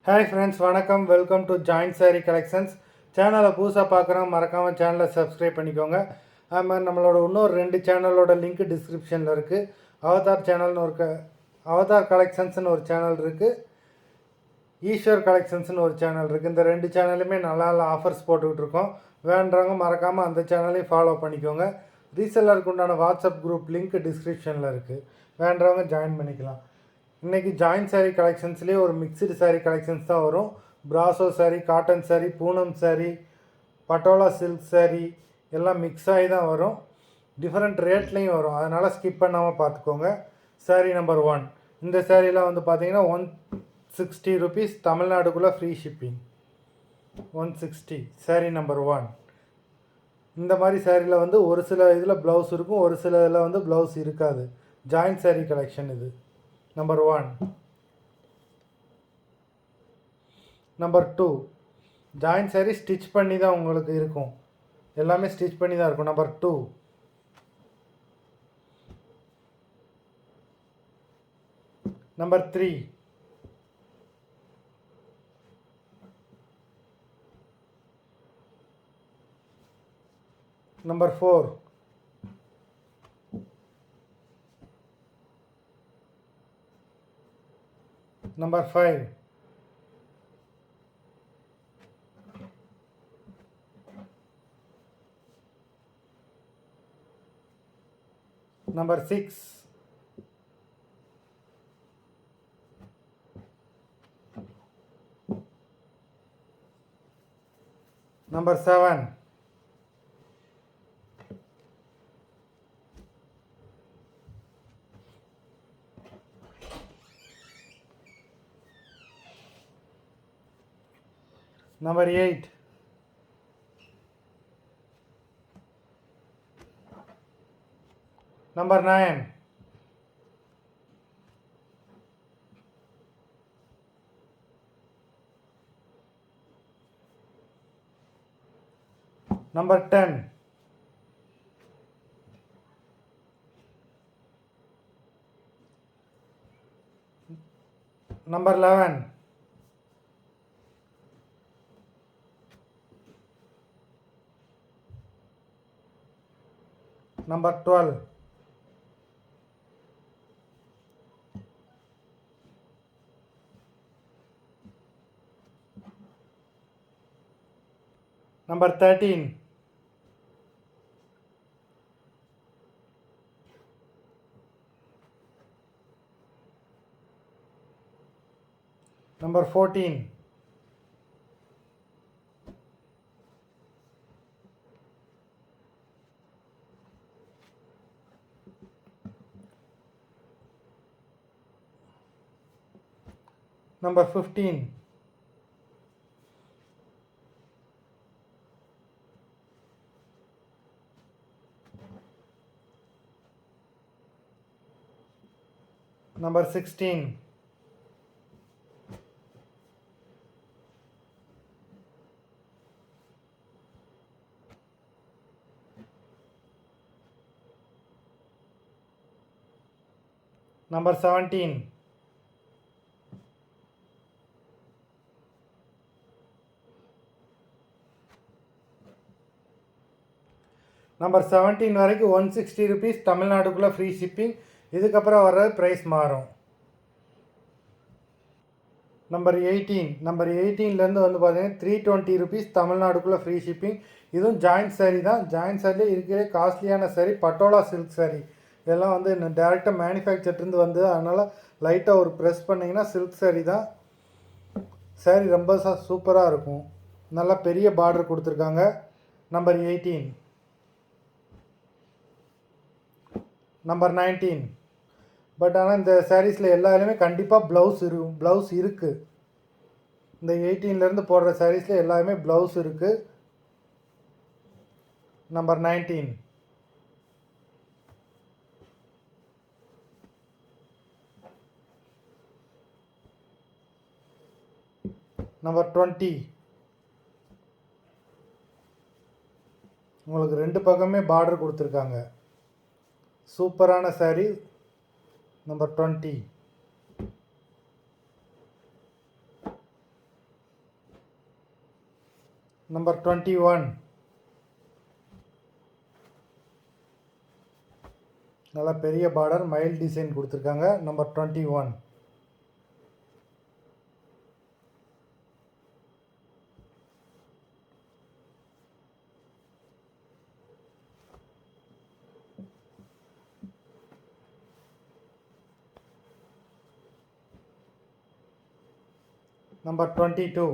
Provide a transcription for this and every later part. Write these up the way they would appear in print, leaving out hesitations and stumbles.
Hi friends, வணக்கம். Welcome to joint sari collections. சேனலை புதுசாக பார்க்குறோம், மறக்காமல் சேனலை சப்ஸ்கிரைப் பண்ணிக்கோங்க. அது மாதிரி நம்மளோட இன்னொரு 2 சேனலோட லிங்க் டிஸ்கிரிப்ஷனில் இருக்குது. அவதார் சேனல்னு அவதார் கலெக்ஷன்ஸ்னு ஒரு சேனல் இருக்குது, ஈஸ்வர் கலெக்ஷன்ஸ்னு ஒரு சேனல் இருக்குது. இந்த 2 சேனலுமே நல்ல நல்ல ஆஃபர்ஸ் போட்டுக்கிட்டு இருக்கோம். வேண்டுறவங்க மறக்காமல் அந்த சேனலையும் ஃபாலோ பண்ணிக்கோங்க. ரீசெல்லருக்கு உண்டான வாட்ஸ்அப் குரூப் லிங்க் டிஸ்கிரிப்ஷனில் இருக்குது, வேண்டுறவங்க ஜாயின் பண்ணிக்கலாம். இன்றைக்கி ஜாயின்ட் சாரீ கலெக்ஷன்ஸ்லேயே ஒரு மிக்சடு சாரீ கலெக்ஷன்ஸ் தான் வரும். Brasso sari, cotton sari, Poonam sari, patola silk sari எல்லாம் மிக்ஸ் ஆகி தான் வரும். டிஃப்ரெண்ட் ரேட்லேயும் வரும், அதனால் ஸ்கிப் பண்ணாமல் பார்த்துக்கோங்க. சாரீ நம்பர் 1. இந்த சாரீலாம் வந்து பார்த்தீங்கன்னா 160 ருபீஸ், தமிழ்நாடுக்குள்ளே ஃப்ரீ ஷிப்பிங். 160 சாரீ நம்பர் 1. இந்த மாதிரி சாரியில் வந்து ஒரு சில இதில் ப்ளவுஸ் இருக்கும், ஒரு சில இதில் வந்து ப்ளவுஸ் இருக்காது. ஜாயின்ட் சாரீ கலெக்ஷன் இது. Number 1. Number 2. Joint sari stitch பண்ணி தான் உங்களுக்கு இருக்கும், எல்லாமே ஸ்டிச் பண்ணி தான் இருக்கும். Number 2. Number 3. Number 4. Number 5. Number 6. Number 7. Number 8. Number 9. Number 10. Number 11. Number 12. Number 13. Number 14. Number 15. Number 16. Number 17. Number 17 வரைக்கும் 160 ருபீஸ், தமிழ்நாடுக்குள்ளே ஃப்ரீ ஷிப்பிங். இதுக்கப்புறம் வர்ற ப்ரைஸ் மாறும். நம்பர் 18. நம்பர் 18லேருந்து வந்து பார்த்தீங்கன்னா 320 ருபீஸ், தமிழ்நாடுக்குள்ளே ஃப்ரீ ஷிப்பிங். இதுவும் ஜாயின்ட் சாரீ தான். ஜாயின்ட் சாரிலே இருக்கிற காஸ்ட்லியான சாரீ பட்டோலா சில்க் சாரீ. இதெல்லாம் வந்து டேரெக்டாக மேனுஃபேக்சர்லேருந்து வந்து, அதனால் லைட்டாக ஒரு ப்ரெஸ் பண்ணிங்கன்னா சில்க் சாரீ தான். சாரீ ரொம்ப சூப்பராக இருக்கும், நல்லா பெரிய பார்டர் கொடுத்துருக்காங்க. நம்பர் 18. நம்பர் 19. பட் ஆனால் இந்த சாரீஸில் எல்லாருமே கண்டிப்பாக ப்ளவுஸ் இருக்குது. இந்த 18லேருந்து போடுற சாரீஸில் எல்லாருமே ப்ளவுஸ் இருக்குது. நம்பர் 19. நம்பர் 20. உங்களுக்கு 2 பக்கமே பார்டர் கொடுத்துருக்காங்க, சூப்பரான சாரீ. நம்பர் 20. நம்பர் 21 நல்லா பெரிய பார்டர் மயில் டிசைன் கொடுத்துருக்காங்க. Number 21 number 22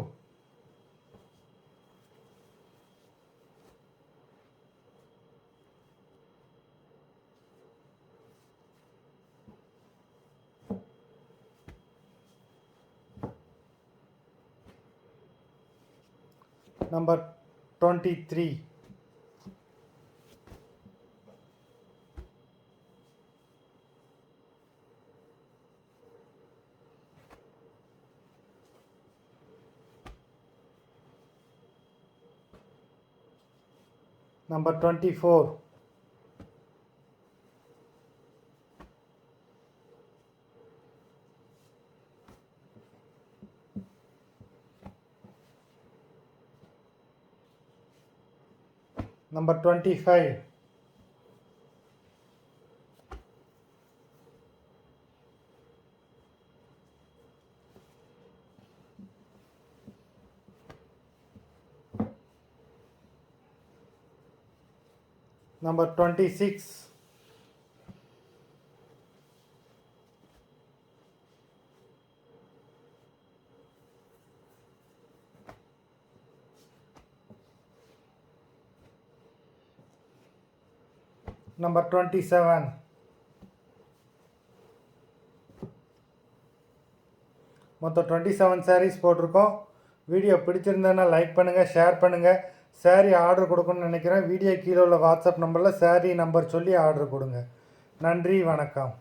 number 23 number 24 number 25 number 26 number 27 மொத்தம் 27 sarees போட்டிருக்கோம். வீடியோ பிடிச்சிருந்தேன்னா லைக் பண்ணுங்கள், ஷேர் பண்ணுங்கள். saree ஆர்டர் கொடுக்கணும்னு நினைக்கிறேன். வீடியோ கீழே உள்ள வாட்ஸ்அப் நம்பரில் saree நம்பர் சொல்லி ஆர்டர் கொடுங்க. நன்றி, வணக்கம்.